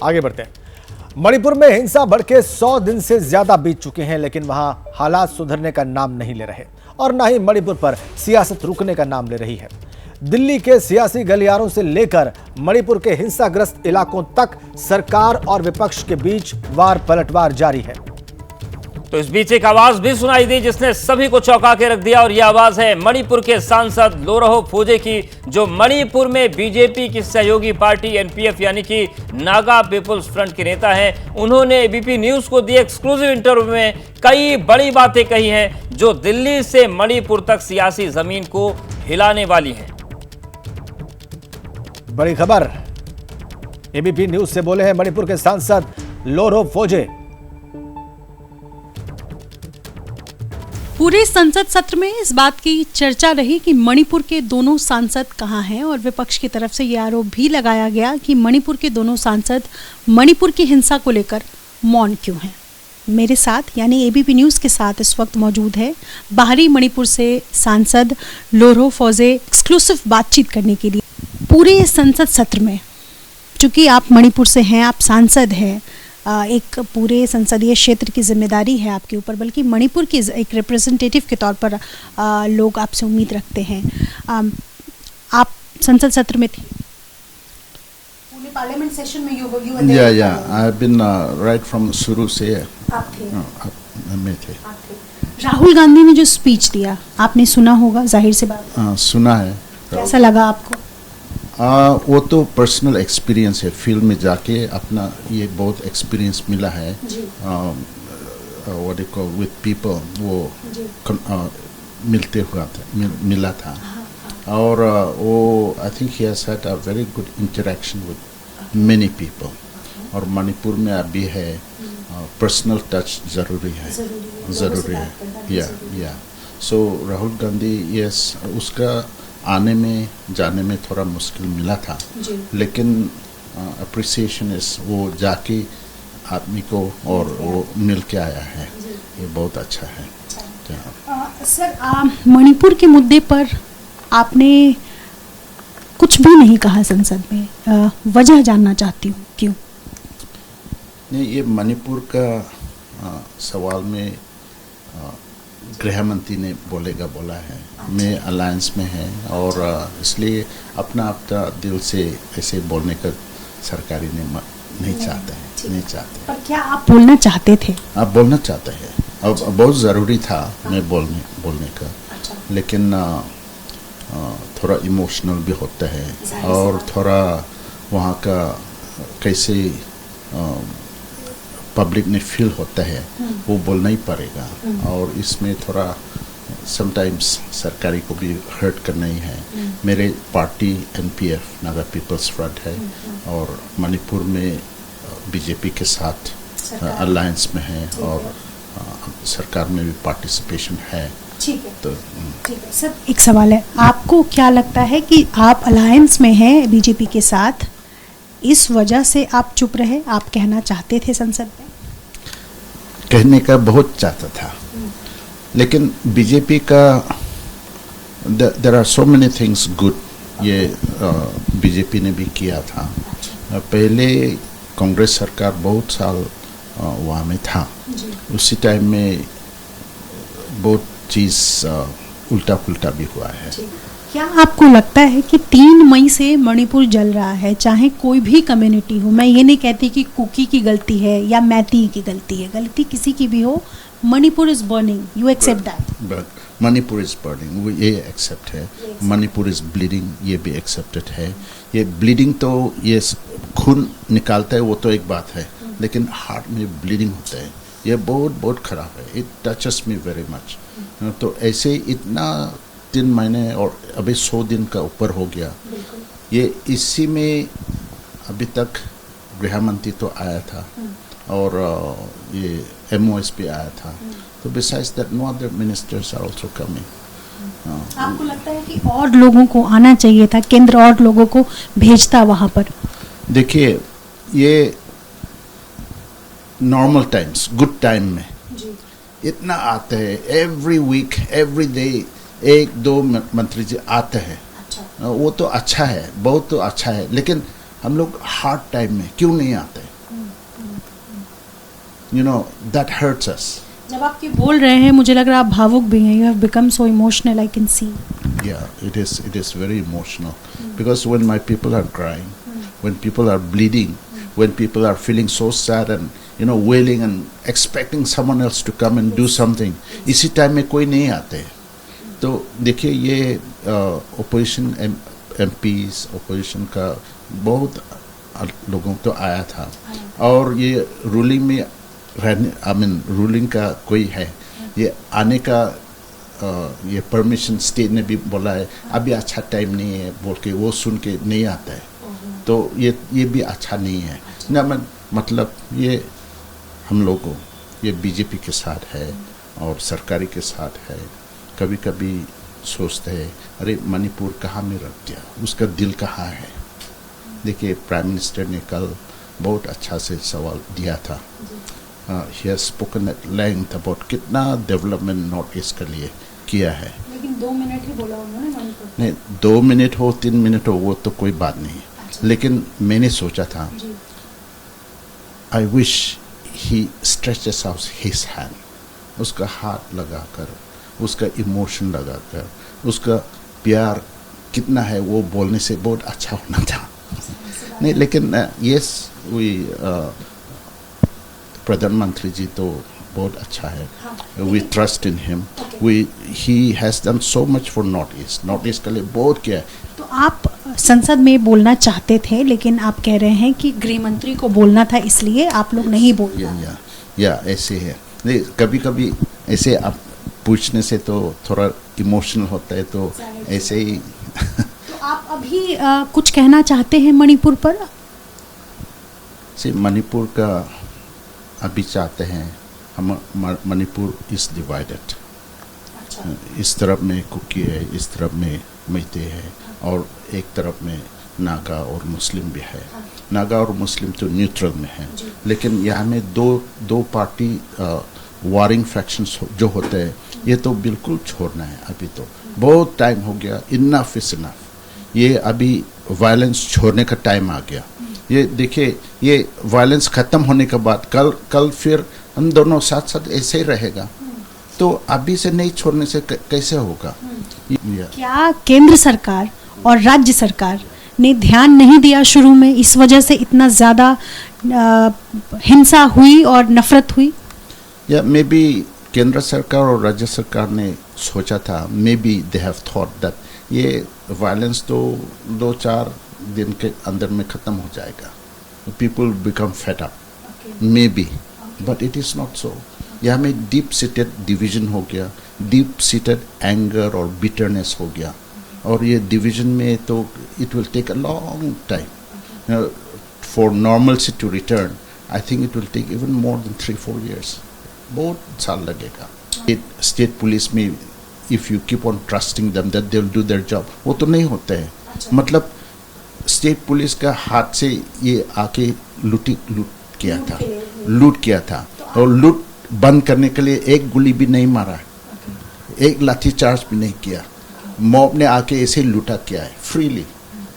आगे बढ़ते हैं। मणिपुर में हिंसा बढ़ के 100 दिन से ज्यादा बीत चुके हैं, लेकिन वहां हालात सुधरने का नाम नहीं ले रहे और ना ही मणिपुर पर सियासत रुकने का नाम ले रही है। दिल्ली के सियासी गलियारों से लेकर मणिपुर के हिंसाग्रस्त इलाकों तक सरकार और विपक्ष के बीच वार पलटवार जारी है। तो इस बीच एक आवाज भी सुनाई दी जिसने सभी को चौंका के रख दिया और यह आवाज है मणिपुर के सांसद लोरहो फोजे की, जो मणिपुर में बीजेपी की सहयोगी पार्टी एनपीएफ यानी कि नागा पीपुल्स फ्रंट के नेता हैं। उन्होंने एबीपी न्यूज को दिए एक्सक्लूसिव इंटरव्यू में कई बड़ी बातें कही हैं जो दिल्ली से मणिपुर तक सियासी जमीन को हिलाने वाली हैं। बड़ी खबर, एबीपी न्यूज से बोले हैं मणिपुर के सांसद लोरहो फोजे। पूरे संसद सत्र में इस बात की चर्चा रही कि मणिपुर के दोनों सांसद कहां हैं और विपक्ष की तरफ से यह आरोप भी लगाया गया कि मणिपुर के दोनों सांसद मणिपुर की हिंसा को लेकर मौन क्यों हैं। मेरे साथ यानी एबीपी न्यूज़ के साथ इस वक्त मौजूद है बाहरी मणिपुर से सांसद लोरहो फोजे, एक्सक्लूसिव बातचीत करने के लिए। पूरे संसद सत्र में चूँकि आप मणिपुर से हैं, आप सांसद हैं, एक पूरे संसदीय क्षेत्र की जिम्मेदारी है आपके ऊपर, बल्कि मणिपुर की एक रिप्रेजेंटेटिव के तौर पर लोग आपसे उम्मीद रखते हैं। आप संसद सत्र में थे, पूरे पार्लियामेंट सेशन में या I have been right from शुरू से आप थे, में थे। राहुल गांधी ने जो स्पीच दिया आपने सुना होगा, जाहिर सी बात सुना है। कैसा लगा आपको? वो तो पर्सनल एक्सपीरियंस है, फील्ड में जाके अपना ये बहुत एक्सपीरियंस मिला है। What you call with people, वो मिलते हुआ था, मिला था। और वो I think he has had a very good interaction with many people. और मणिपुर में अभी है पर्सनल टच ज़रूरी है। या सो राहुल गांधी, यस, उसका आने में जाने में थोड़ा मुश्किल मिला था, लेकिन अप्रिसिएशन इस वो जाके आदमी को और वो मिल के आया है, ये बहुत अच्छा है। सर, मणिपुर के मुद्दे पर आपने कुछ भी नहीं कहा संसद में, वजह जानना चाहती हूँ क्यों? नहीं, ये मणिपुर का सवाल में गृह मंत्री ने बोला है। मैं अलायंस में है और इसलिए अपना दिल से ऐसे बोलने का सरकारी ने नहीं चाहते। पर क्या आप बोलना चाहते थे? आप बोलना चाहते हैं, अब बहुत ज़रूरी था मैं बोलने का। लेकिन थोड़ा इमोशनल भी होता है और थोड़ा वहाँ का कैसे पब्लिक ने फील होता है वो बोलना ही पड़ेगा। और इसमें थोड़ा समटाइम्स सरकारी को भी हर्ट करना ही है। मेरे party NPF Naga people's front है और मणिपुर में बीजेपी के साथ अलायंस में है और सरकार में भी पार्टिसिपेशन है। ठीक है सर, एक सवाल है, आपको क्या लगता है कि आप अलायंस में हैं बीजेपी के साथ, इस वजह से आप चुप रहे? आप कहना चाहते थे संसद में? कहने का बहुत चाहता था, लेकिन बीजेपी का there are so many things good ये बीजेपी ने भी किया था। पहले कांग्रेस सरकार बहुत साल वहाँ में था, उसी टाइम में बहुत चीज़ उल्टा पुल्टा भी हुआ है। क्या आपको लगता है कि 3 मई से मणिपुर जल रहा है, चाहे कोई भी कम्युनिटी हो? मैं ये नहीं कहती कि कुकी की गलती है या मैती की गलती है, गलती किसी की भी हो, Manipur is burning, you accept that? Manipur is burning, वो ये एक्सेप्ट है। मणिपुर इज ब्लीडिंग, ये भी एक्सेप्टेड है। ये ब्लीडिंग तो ये खून निकालता है वो तो एक बात है, लेकिन हार्ट में ब्लीडिंग होता है, ये बहुत ख़राब है। It touches me very much. तो ऐसे इतना 3 महीने और अभी 100 दिन का ऊपर हो गया। ये इसी में अभी तक गृह मंत्री तो आया था और ये MOS भी आया था। तो besides that no other ministers are also coming. आपको लगता है कि और लोगों को आना चाहिए था, केंद्र और लोगों को भेजता वहाँ पर? देखिए, ये नॉर्मल टाइम्स, गुड टाइम में इतना आते हैं, एवरी वीक एवरी डे 1-2 मंत्री जी आते हैं। वो तो अच्छा है, बहुत तो अच्छा है, लेकिन हम लोग हार्ड टाइम में क्यों नहीं आते? यू नो दैट हर्ट्स अस. जब आप ये बोल रहे हैं मुझे लग रहा है आप भावुक भी हैं. You have become so emotional, I can see. Yeah, it is very emotional because when my people are crying, when people are bleeding, when people are feeling so sad and wailing and expecting someone else to come and do something, इसी time में कोई नहीं आते. तो देखिए ये opposition MPs opposition का बहुत लोगों तो आया था और ये रूलिंग में रहने रूलिंग का कोई है ये आने का ये परमिशन स्टेट ने भी बोला है अभी अच्छा टाइम नहीं है बोल के वो सुन के नहीं आता है. तो ये भी अच्छा नहीं है ना. मतलब ये हम लोगों ये बीजेपी के साथ है और सरकारी के साथ है. कभी कभी सोचते हैं अरे मणिपुर कहाँ में रख दिया, उसका दिल कहाँ है. देखिए प्राइम मिनिस्टर ने कल बहुत अच्छा से सवाल दिया था. He has spoken at length about कितना डेवलपमेंट नॉर्थ ईस्ट के लिए किया है. लेकिन 2 मिनट ही बोला उन्होंने मणिपुर. नहीं 2 मिनट हो 3 मिनट हो वो तो कोई बात नहीं. लेकिन मैंने सोचा था I wish he stretches out his hand, उसका हाथ लगाकर उसका इमोशन लगाकर उसका प्यार कितना है वो बोलने से बहुत अच्छा होना था. नहीं लेकिन यस वी प्रधानमंत्री जी तो बहुत अच्छा है. We trust in him. He has done so much for north east के लिए बहुत किया है. तो आप संसद में बोलना चाहते थे लेकिन आप कह रहे हैं कि गृह मंत्री को बोलना था इसलिए आप लोग नहीं बोल रहे. या ऐसे है. नहीं कभी कभी ऐसे आप पूछने से तो थोड़ा इमोशनल होता है तो ऐसे ही. तो आप अभी कुछ कहना चाहते हैं मणिपुर पर? मणिपुर का अभी चाहते हैं हम. Manipur is divided. इस तरफ में कुकी है, इस तरफ में मैते है और एक तरफ में नागा और मुस्लिम भी है. नागा और मुस्लिम तो न्यूट्रल में है लेकिन यहाँ में दो पार्टी वारिंग फैक्शंस जो होते हैं ये तो बिल्कुल छोड़ना है. अभी तो बहुत टाइम हो गया. Enough is enough. ये अभी वायलेंस छोड़ने का टाइम आ गया. ये देखिए ये वायलेंस ख़त्म होने के बाद कल फिर हम दोनों साथ साथ ऐसे ही रहेगा. तो अभी से नहीं छोड़ने से कैसे होगा? क्या केंद्र सरकार और राज्य सरकार ने ध्यान नहीं दिया शुरू में, इस वजह से इतना ज़्यादा हिंसा हुई और नफरत हुई? या मे बी केंद्र सरकार और राज्य सरकार ने सोचा था, maybe they have thought that ये वायलेंस तो 2-4 दिन के अंदर में ख़त्म हो जाएगा. People become fed up maybe, but it is not so. यहाँ में डीप सीटेड डिवीजन हो गया, डीप सीटेड एंगर और बिटरनेस हो गया और ये डिवीजन में तो it will take a long time for normalcy to return. I think it will take even more than 3-4 years. बहुत साल लगेगा. स्टेट पुलिस में if you keep on trusting them that they will do their job, वो तो नहीं होता है. मतलब स्टेट पुलिस का हाथ से ये आके लूट किया था और लूट बंद करने के लिए एक गोली भी नहीं मारा, एक लाठी चार्ज भी नहीं किया. मॉब ने आके ऐसे लूटा किया है फ्रीली.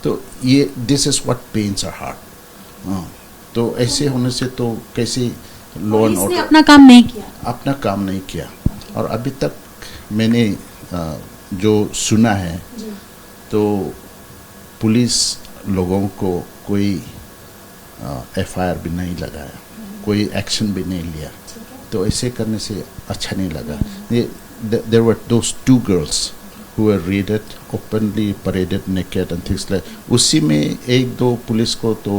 तो ये this is what pains our heart. तो ऐसे होने से तो कैसे लॉ एंड ऑर्डर अपना काम नहीं किया. और अभी तक मैंने जो सुना है तो पुलिस लोगों को कोई FIR भी नहीं लगाया, कोई एक्शन भी नहीं लिया. तो ऐसे करने से अच्छा नहीं लगा. There were those 2 girls who were raided, openly paraded naked and things like. उसी में 1-2 पुलिस को तो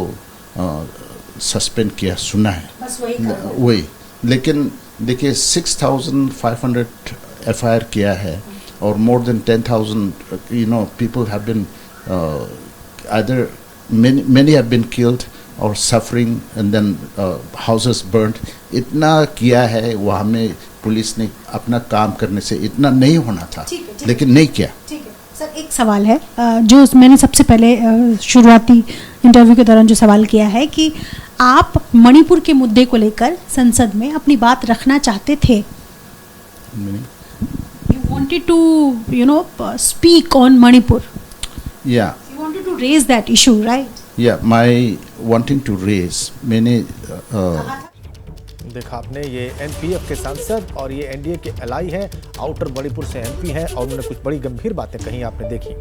सस्पेंड किया सुना है. वही. लेकिन देखिए 6,500 FIR किया है और more than 10,000 people have been either many have been killed or suffering and then houses burnt. इतना किया है वहाँ में पुलिस ने अपना काम करने से. इतना नहीं होना था लेकिन नहीं किया. सर एक सवाल है जो मैंने सबसे पहले शुरुआती इंटरव्यू के दौरान जो सवाल किया है कि आप मणिपुर के मुद्दे को लेकर संसद में अपनी बात रखना चाहते थे. You wanted to speak on Manipur. Yeah. You wanted to raise that issue, right? या माई वांटिंग टू रेज मैंने देखा आपने, ये एनपीएफ के सांसद और ये एनडीए के एलआई हैं, आउटर मणिपुर से एमपी हैं और उन्होंने कुछ बड़ी गंभीर बातें कही, आपने देखी।